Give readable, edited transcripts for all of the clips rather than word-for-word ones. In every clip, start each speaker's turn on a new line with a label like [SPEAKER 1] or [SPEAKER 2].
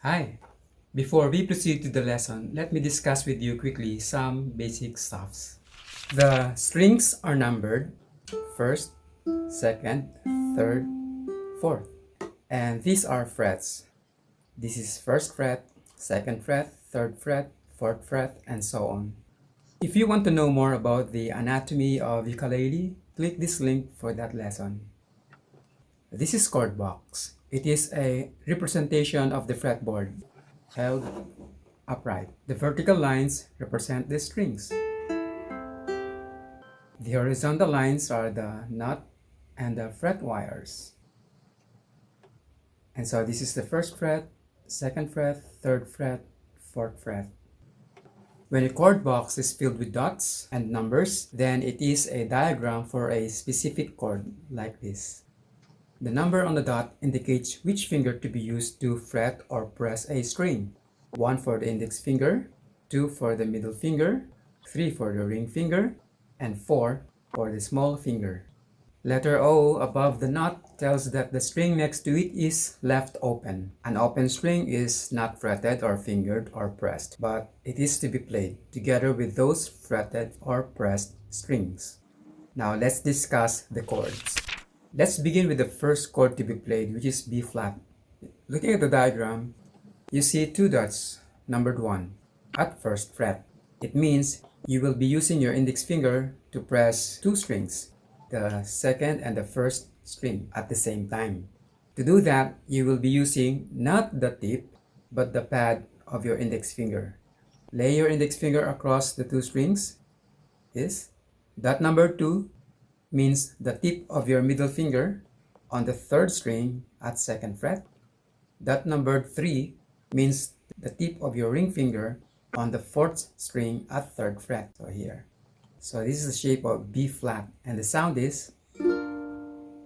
[SPEAKER 1] Hi! Before we proceed to the lesson, let me discuss with you quickly some basic stuffs. The strings are numbered first, second, third, fourth. And these are frets. This is first fret, second fret, third fret, fourth fret, and so on. If you want to know more about the anatomy of ukulele, click this link for that lesson. This is Chord Box. It is a representation of the fretboard held upright. The vertical lines represent the strings. The horizontal lines are the nut and the fret wires. And so this is the first fret, second fret, third fret, fourth fret. When a chord box is filled with dots and numbers, then it is a diagram for a specific chord like this. The number on the dot indicates which finger to be used to fret or press a string. 1 for the index finger, 2 for the middle finger, 3 for the ring finger, and 4 for the small finger. Letter O above the nut tells that the string next to it is left open. An open string is not fretted or fingered or pressed, but it is to be played together with those fretted or pressed strings. Now let's discuss the chords. Let's begin with the first chord to be played, which is B flat. Looking at the diagram, you see two dots, numbered 1, at first fret. It means you will be using your index finger to press two strings, the second and the first string at the same time. To do that, you will be using not the tip, but the pad of your index finger. Lay your index finger across the two strings. This. Dot number 2 means the tip of your middle finger on the third string at second fret. Dot number 3 means the tip of your ring finger on the fourth string at third fret, so here. So this is the shape of B flat, and the sound is.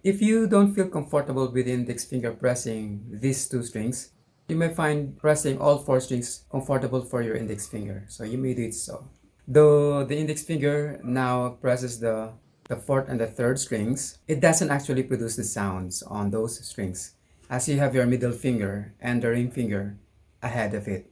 [SPEAKER 1] If you don't feel comfortable with the index finger pressing these two strings, you may find pressing all four strings comfortable for your index finger, so you may do it so. Though the index finger now presses the fourth and the third strings, it doesn't actually produce the sounds on those strings, as you have your middle finger and the ring finger ahead of it.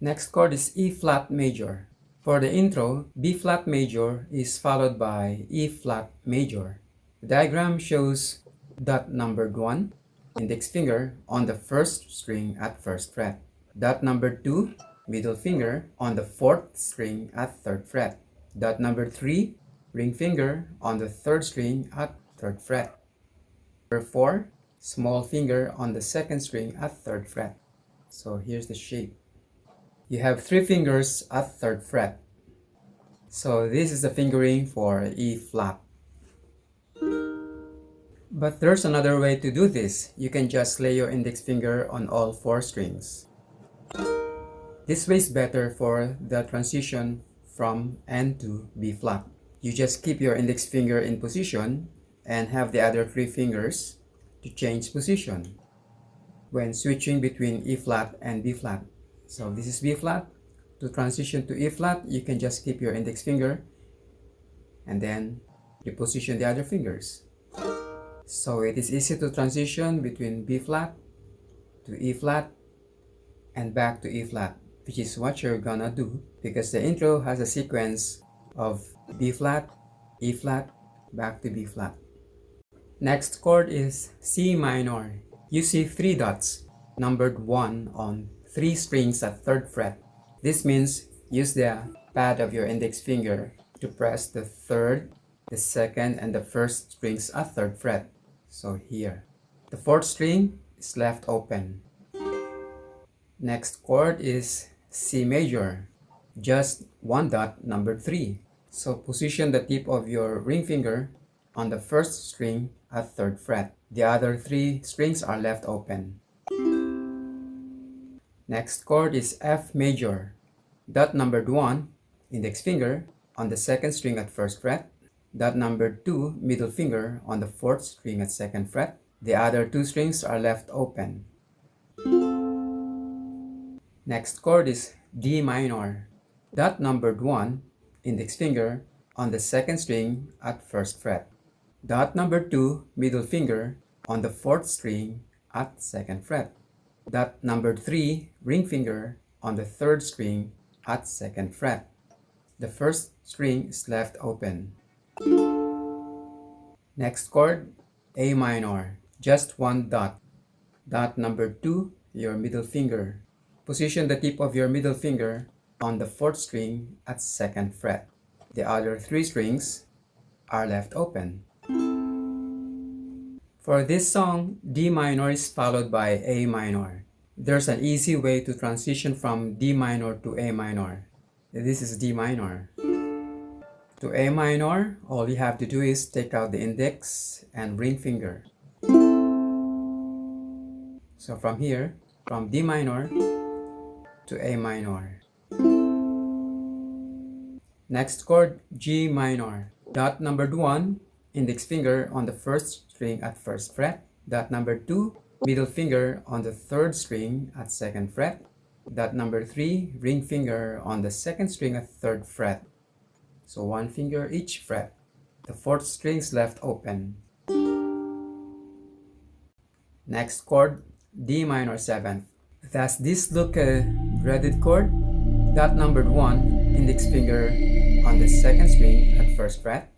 [SPEAKER 1] Next chord is E flat major. For the intro, B flat major is followed by E flat major. The diagram shows dot numbered 1, index finger on the first string at first fret. Dot numbered 2, middle finger on the fourth string at third fret. Dot number 3, ring finger on the third string at third fret. Number 4, small finger on the second string at third fret. So here's the shape. You have 3 fingers at third fret. So this is the fingering for E flat. But there's another way to do this. You can just lay your index finger on all 4 strings. This way is better for the transition from N to B flat. You just keep your index finger in position and have the other 3 fingers to change position when switching between E flat and B flat. So this is B flat. To transition to E flat, you can just keep your index finger and then reposition the other fingers. So it is easy to transition between B flat to E flat and back to E flat, which is what you're gonna do because the intro has a sequence of B flat, E flat, back to B flat. Next chord is C minor. You see 3 dots, numbered 1 on 3 strings at third fret. This means use the pad of your index finger to press the third, the second, and the first strings at third fret. So here. The fourth string is left open. Next chord is C major. Just 1 dot, number 3. So position the tip of your ring finger on the first string at third fret. The other 3 strings are left open. Next chord is F major. Dot numbered 1, index finger, on the second string at first fret. Dot numbered 2, middle finger, on the fourth string at second fret. The other 2 strings are left open. Next chord is D minor. Dot numbered 1, index finger, on the second string at first fret. Dot number 2, middle finger, on the fourth string at 2nd fret. That number 3 ring finger on the 3rd string at 2nd fret. The first string is left open. Next chord, A minor, just one dot. Dot number 2, your middle finger. Position the tip of your middle finger on the 4th string at 2nd fret. The other 3 strings are left open. For this song, D minor is followed by A minor. There's an easy way to transition from D minor to A minor. This is D minor. To A minor, all you have to do is take out the index and ring finger. So from here, from D minor to A minor. Next chord, G minor. Dot number 1, index finger on the 1st string at 1st fret. Dot number 2, middle finger on the 3rd string at 2nd fret. Dot number 3, ring finger on the 2nd string at 3rd fret. So one finger each fret. The 4th string is left open. Next chord, D minor 7th. Does this look a dreaded chord? Dot number 1, index finger on the 2nd string at 1st fret.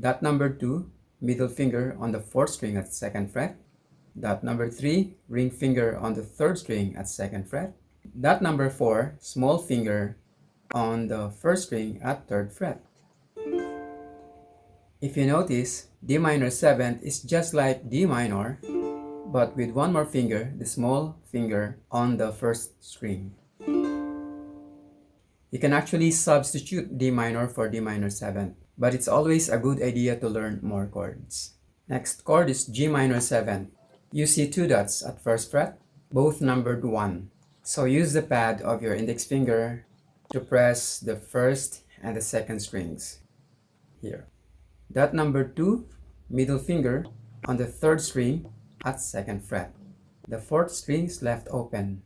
[SPEAKER 1] Dot number 2, middle finger on the 4th string at 2nd fret. Dot number 3, ring finger on the 3rd string at 2nd fret. Dot number 4, small finger on the 1st string at 3rd fret. If you notice, D minor 7th is just like D minor, but with one more finger, the small finger on the 1st string. You can actually substitute D minor for D minor 7th, but it's always a good idea to learn more chords. Next chord is G minor 7th. You see 2 dots at 1st fret, both numbered 1. So use the pad of your index finger to press the 1st and the 2nd strings. Here. Dot number 2, middle finger on the 3rd string at 2nd fret. The 4th string is left open.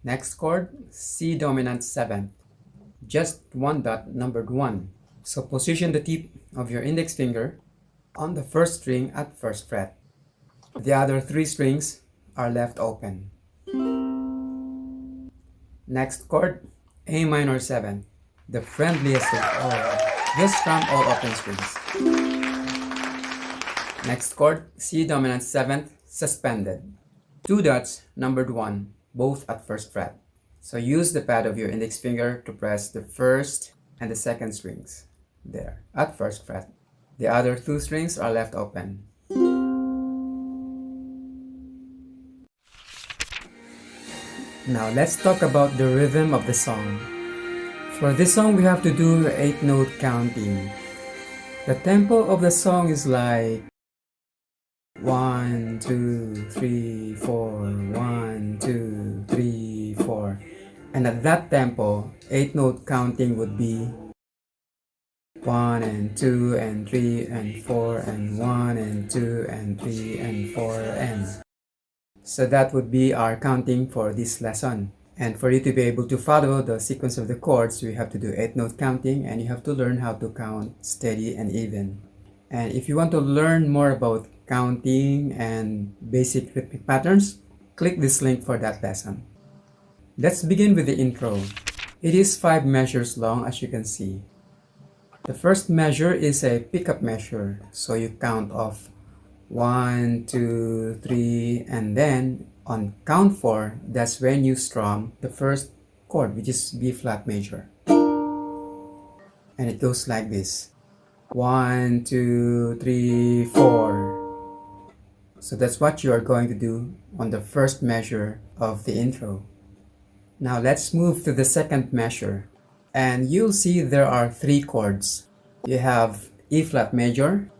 [SPEAKER 1] Next chord, C dominant 7th. Just one dot numbered 1. So position the tip of your index finger on the 1st string at 1st fret. The other 3 strings are left open. Next chord, A minor 7th. The friendliest of all. Just strum all open strings. Next chord, C dominant 7th, suspended. 2 dots numbered 1, both at 1st fret. So use the pad of your index finger to press the 1st and the 2nd strings. There, at 1st fret. The other 2 strings are left open. Now let's talk about the rhythm of the song. For this song, we have to do 8-note counting. The tempo of the song is like 1, 2, 3, 4, 1, 2, 3, 4. And at that tempo, 8-note counting would be 1 and 2 and 3 and 4 and 1 and 2 and 3 and 4 and. So that would be our counting for this lesson. And for you to be able to follow the sequence of the chords, you have to do 8-note counting, and you have to learn how to count steady and even. And if you want to learn more about counting and basic rhythmic patterns, click this link for that lesson. Let's begin with the intro. It is 5 measures long, as you can see. The first measure is a pickup measure, so you count off 1, 2, 3, and then on count 4, that's when you strum the first chord, which is B flat major. And it goes like this. 1, 2, 3, 4. So that's what you are going to do on the first measure of the intro. Now let's move to the second measure. And you'll see there are 3 chords. You have E flat major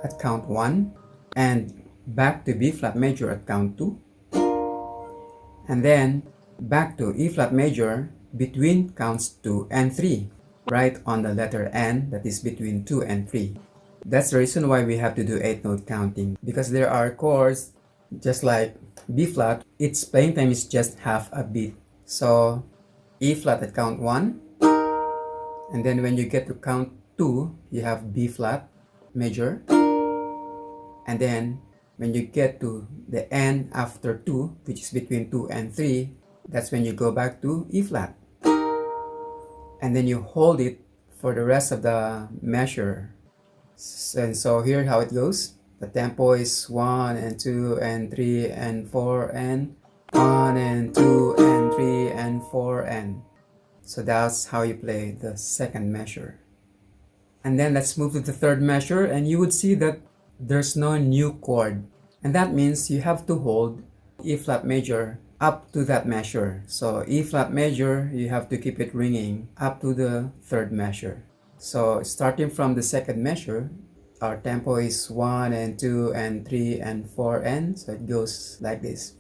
[SPEAKER 1] at count 1, and back to B flat major at count 2, and then back to E flat major between counts 2 and 3, right on the letter N, that is between 2 and 3. That's the reason why we have to do 8-note counting, because there are chords just like B flat, its playing time is just half a beat. So E flat at count 1, and then when you get to count 2, you have B flat major, and then When you get to the end after 2, which is between 2 and 3, that's when you go back to E flat. And then you hold it for the rest of the measure. And so here how it goes. The tempo is 1 and 2 and 3 and 4 and 1 and 2 and 3 and 4 and. So that's how you play the second measure. And then let's move to the third measure, and you would see that there's no new chord. And that means you have to hold E flat major up to that measure. So E flat major, you have to keep it ringing up to the third measure. So starting from the second measure, our tempo is 1 and 2 and 3 and 4 and. So it goes like this.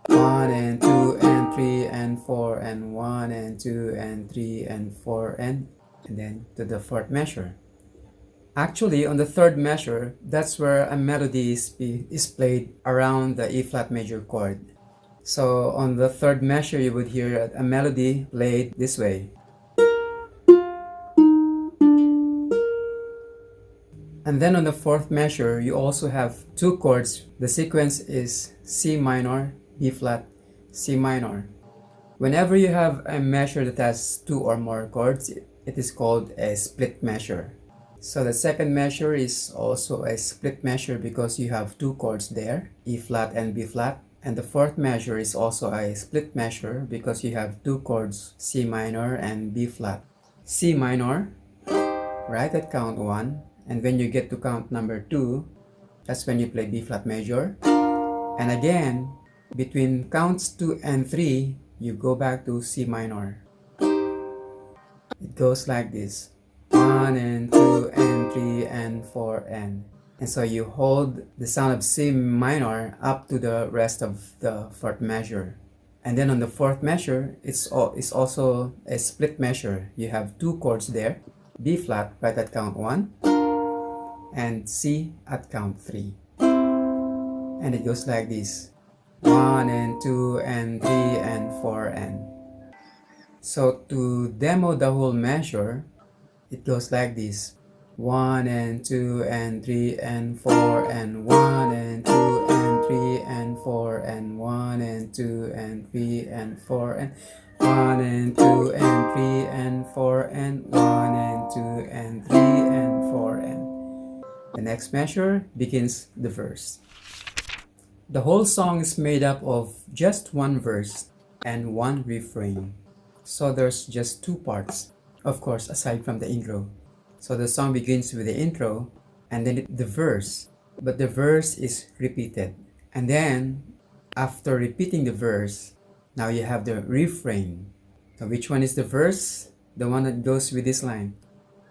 [SPEAKER 1] 1 and 2 and 3 and 4 and 1 and 2 and 3 and 4 and then to the fourth measure. Actually, on the third measure, that's where a melody is played around the E flat major chord. So on the third measure, you would hear a melody played this way. And then on the fourth measure, you also have two chords. The sequence is C minor, B flat, C minor. Whenever you have a measure that has two or more chords, it is called a split measure. So the second measure is also a split measure because you have two chords there, E flat and B flat. And the fourth measure is also a split measure because you have two chords, C minor and B flat. C minor, right at count 1. And when you get to count number 2, that's when you play B flat major. And again, between counts 2 and 3, you go back to C minor. It goes like this. 1 and 2 and 3 and 4 and. And so you hold the sound of C minor up to the rest of the fourth measure. And then on the fourth measure, it's also a split measure. You have two chords there. B flat right at count 1 and C at count 3. And it goes like this. 1 and 2 and 3 and 4 and. So to demo the whole measure, it goes like this. 1 and 2 and 3 and 4 and 1 and 2 and 3 and 4 and 1 and 2 and 3 and 4 and 1 and 2 and 3 and 4 and 1 and 2 and 3 and 4 and. The next measure begins the verse. The whole song is made up of just one verse and one refrain. So there's just two parts, of course, aside from the intro. So the song begins with the intro and then the verse, but the verse is repeated. And then after repeating the verse, now you have the refrain. So which one is the verse? The one that goes with this line.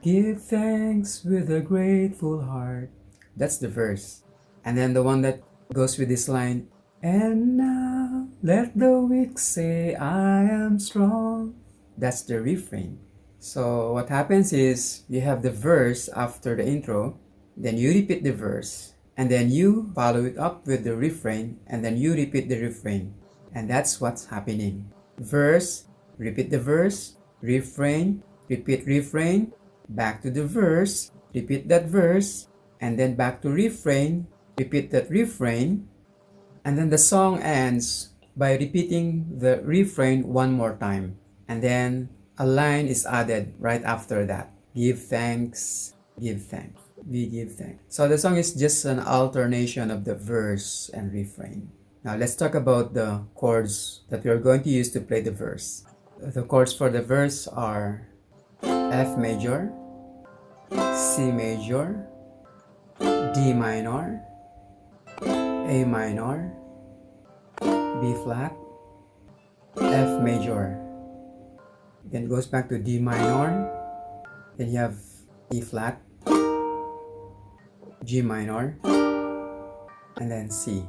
[SPEAKER 1] Give thanks with a grateful heart. That's the verse. And then the one that goes with this line. And now let the weak say I am strong. That's the refrain. So what happens is you have the verse after the intro, then you repeat the verse, and then you follow it up with the refrain, and then you repeat the refrain. And that's what's happening. Verse, repeat the verse, refrain, repeat refrain, back to the verse, repeat that verse, and then back to refrain, repeat that refrain, and then the song ends by repeating the refrain one more time. And then a line is added right after that. Give thanks, give thanks, we give thanks. So the song is just an alternation of the verse and refrain. Now let's talk about the chords that we are going to use to play the verse. The chords for the verse are F major, C major, D minor, A minor, B flat, F major. Then it goes back to D minor. Then you have E flat, G minor, and then C.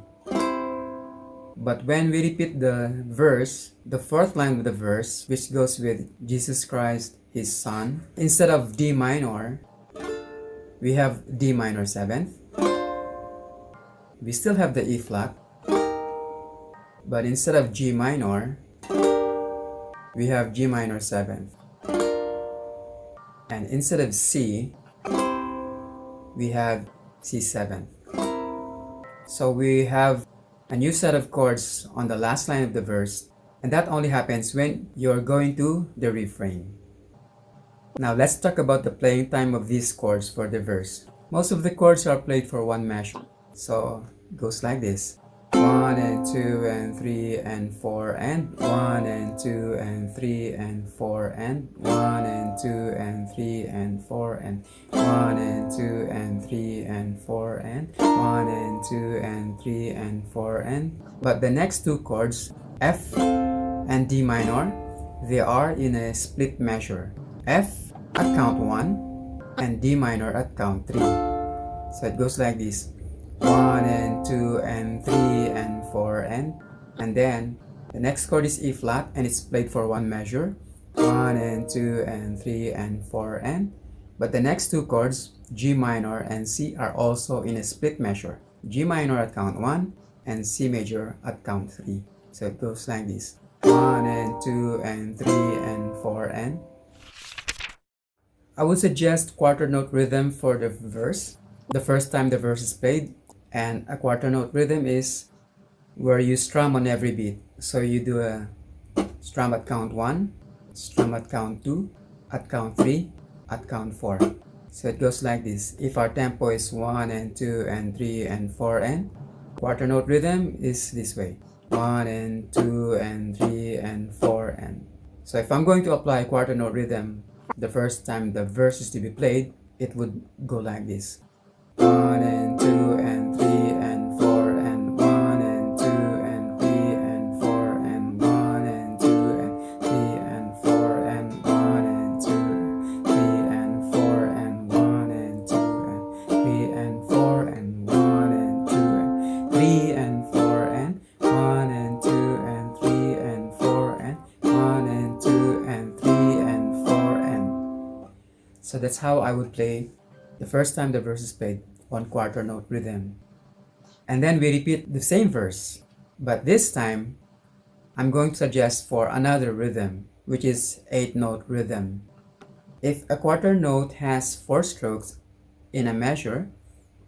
[SPEAKER 1] But when we repeat the verse, the fourth line of the verse, which goes with Jesus Christ, His Son, instead of D minor, we have D minor 7th. We still have the E flat, but instead of G minor, we have G minor 7th. And instead of C, we have C 7th. So we have a new set of chords on the last line of the verse, and that only happens when you're going to the refrain. Now let's talk about the playing time of these chords for the verse. Most of the chords are played for one measure. So it goes like this. 1 and 2 and 3 and 4 and 1 and 2 and 3 and 4 and 1 and 2 and 3 and 4 and 1 and 2 and 3 and 4 and 1 and 2 and 3 and 4 and but the next two chords, F and D minor, they are in a split measure. F at count 1 and D minor at count 3. So it goes like this. 1 and 2 and 3 and 4 and then the next chord is E flat and it's played for one measure. 1 and 2 and 3 and 4 and but the next two chords, G minor and C, are also in a split measure. G minor at count 1 and C major at count 3. So it goes like this. 1 and 2 and 3 and 4 and I would suggest quarter note rhythm for the verse the first time the verse is played, and a quarter note rhythm is where you strum on every beat. So you do a strum at count 1, strum at count 2, at count 3, at count 4. So it goes like this. If our tempo is 1 and 2 and 3 and 4 and quarter note rhythm is this way. 1 and 2 and 3 and 4 and so if I'm going to apply quarter note rhythm the first time the verse is to be played, it would go like this. 1 and 2 and 3 and 4 and 1 and 2 and 3 and 4 and 1 and 2 and 3 and 4 and 1 and 2 and 3 and 4 and 1 and 2 and 3 and 4 and 1 and 2 and 3 and 4 and 1 and 2 and 3 and 4 and 1 and 2 and 3 and 4 and so that's how I would play the first time the verse is played on quarter note rhythm. And then we repeat the same verse, but this time I'm going to suggest for another rhythm, which is 8-note rhythm. If a quarter note has 4 strokes in a measure,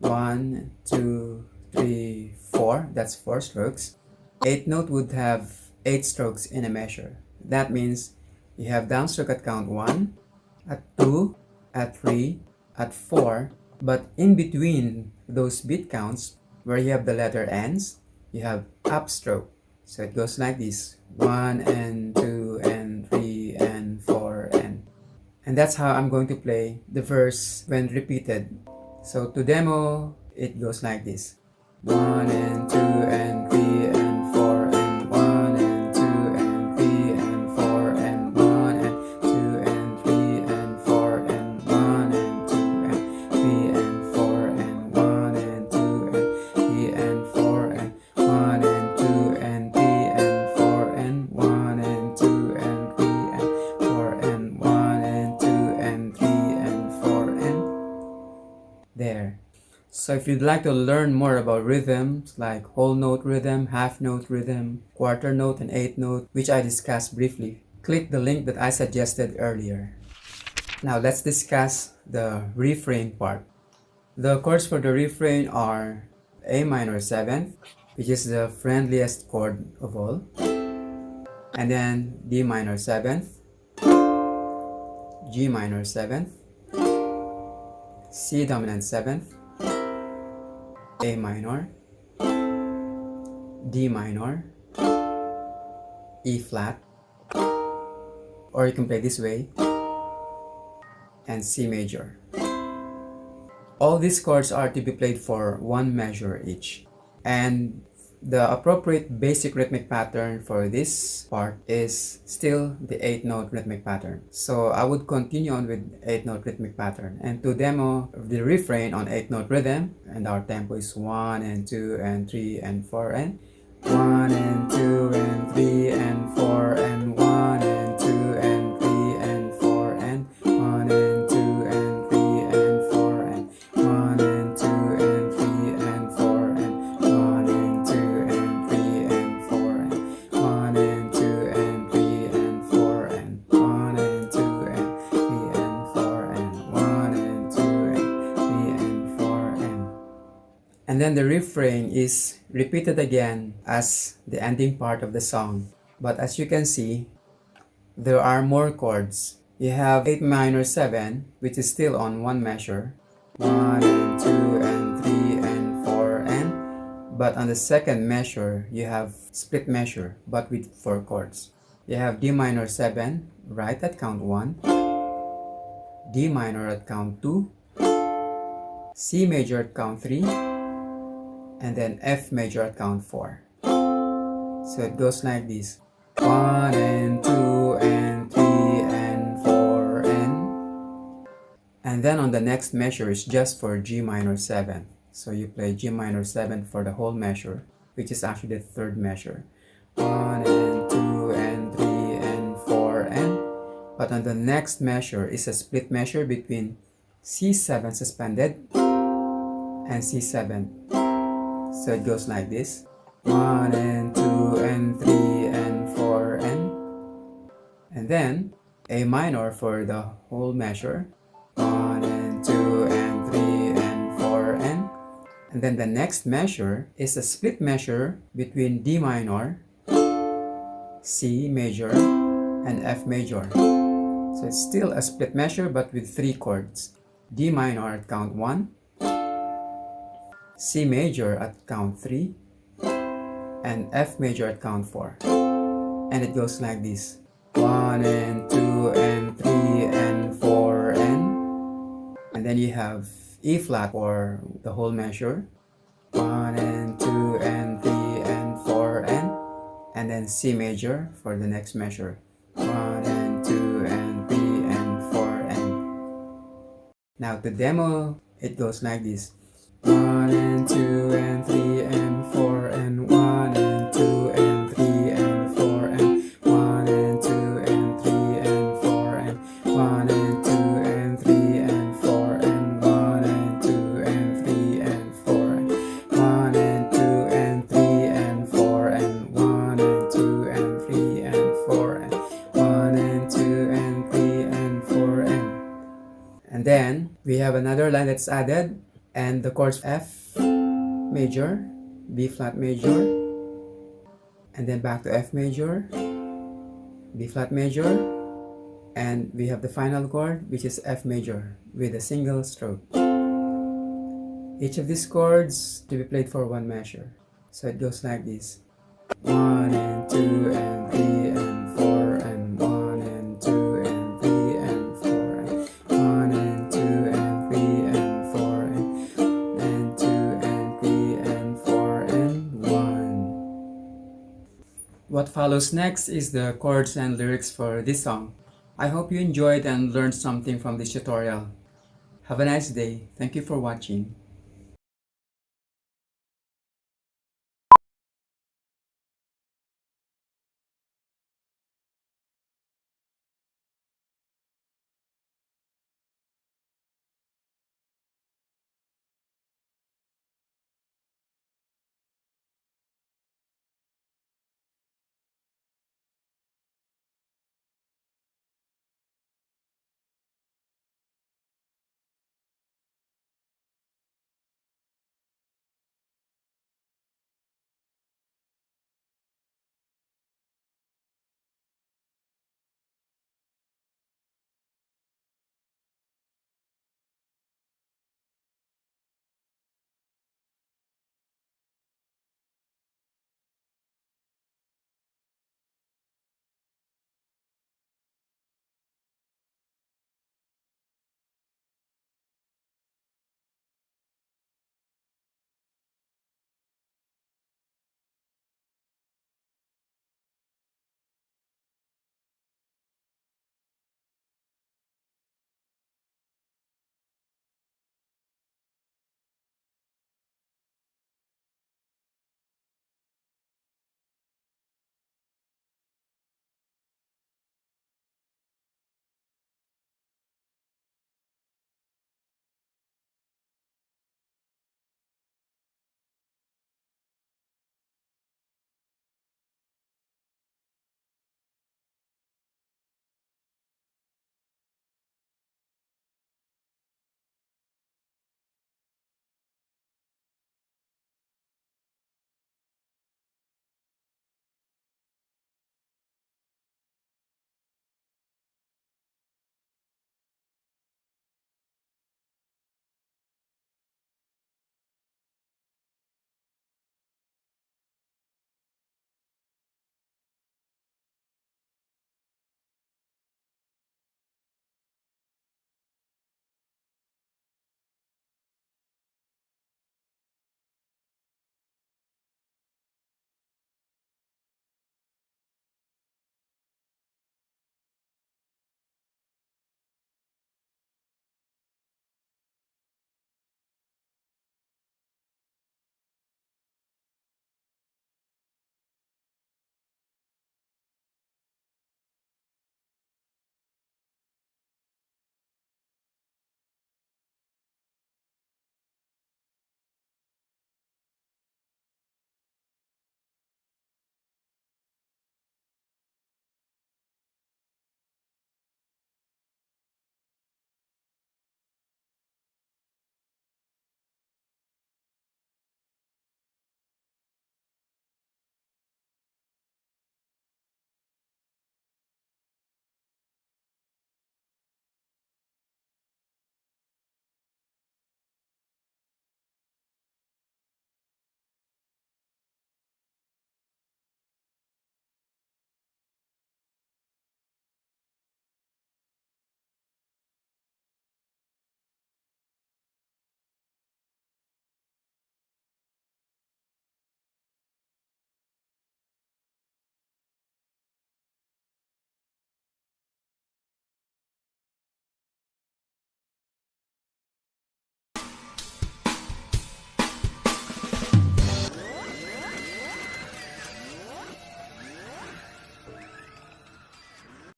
[SPEAKER 1] 1, 2, 3, 4, that's 4 strokes. 8 note would have 8 strokes in a measure. That means you have downstroke at count 1, at 2, at 3, at 4, but in between those beat counts where you have the letter ends, you have upstroke. So it goes like this. 1 and 2 and 3 and 4 and that's how I'm going to play the verse when repeated. So to demo, it goes like this. 1 and 2 and 3 and 4 and 1 and 2 and 3 and 4 and 1 and 2 and 3 and 4 and 1 and 2 and 3 and 4 and 1 and 2 and 3 and 4 and 1 and 2 and 3 and 4 and 1 and 2 and 3 and 4 and 1 and 2 and 3 and 4 and there. So if you'd like to learn more about rhythms like whole note rhythm, half note rhythm, quarter note and 8 note, which I discussed briefly, click the link that I suggested earlier. Now let's discuss the refrain part. The chords for the refrain are A minor 7th, which is the friendliest chord of all, and then D minor 7th, G minor 7th, C dominant 7th, A minor, D minor, E flat, or you can play this way, and C major. All these chords are to be played for one measure each, and the appropriate basic rhythmic pattern for this part is still the 8-note rhythmic pattern. So I would continue on with 8-note rhythmic pattern, and to demo the refrain on 8-note rhythm, and our tempo is 1 and 2 and 3 and 4 and 1 and 2 and 3 and 4 and 1 and 2 and 3 and 4 and 1 and 2 and 3 and 4 and 1 and 2 and 3 and 4 and 1 and 2 and 3 and 4 and 1 and 2 and 3 and 4 and 1 and 2 and 3 and 4 and 1 and 2 and 3 and 4 and And then the refrain is repeated again as the ending part of the song. But as you can see, there are more chords. You have 8 minor 7, which is still on one measure. 1 and 2 and 3 and 4 and... But on the second measure, you have split measure, but with 4 chords. You have D minor 7, right at count 1. D minor at count 2. C major at count 3. And then F major at count 4. So it goes like this. 1 and 2 and 3 and 4 and then on the next measure is just for G minor 7. So you play G minor 7 for the whole measure, which is actually the third measure. 1 and 2 and 3 and 4 and... But on the next measure is a split measure between C7 suspended and C7. So it goes like this. 1 and 2 and 3 and 4 and then A minor for the whole measure. 1 and 2 and 3 and 4 and then the next measure is a split measure between D minor, C major, and F major. So it's still a split measure but with 3 chords. D minor at count 1, C major at count 3, and F major at count 4. And it goes like this. 1 and 2 and 3 and 4 and then you have E flat for the whole measure. 1 and 2 and 3 and 4 and then C major for the next measure. 1 and 2 and 3 and 4 and... Now to demo, it goes like this. 1 and 2 and 3 and 4 and 1 and 2 and 3 and 4 and 1 and 2 and 3 and 4 and 1 and 2 and 3 and 4 and 1 and 2 and 3 and 4 and 1 and 2 and 3 and 4 and 1 and 2 and 3 and 4 and 1 and 2 and 3 and 4 and then we have another line that's added. And the chords F major, B flat major, and then back to F major, B flat major, and we have the final chord which is F major with a single stroke. Each of these chords to be played for one measure. So it goes like this. 1 and 2 and 3 and 4 and 1 and 2 and 3 and 4 and 1 and 2 and 3 and 4 and 2 and 3 and 4 and 1. What follows next is the chords and lyrics for this song. I hope you enjoyed and learned something from this tutorial. Have a nice day. Thank you for watching.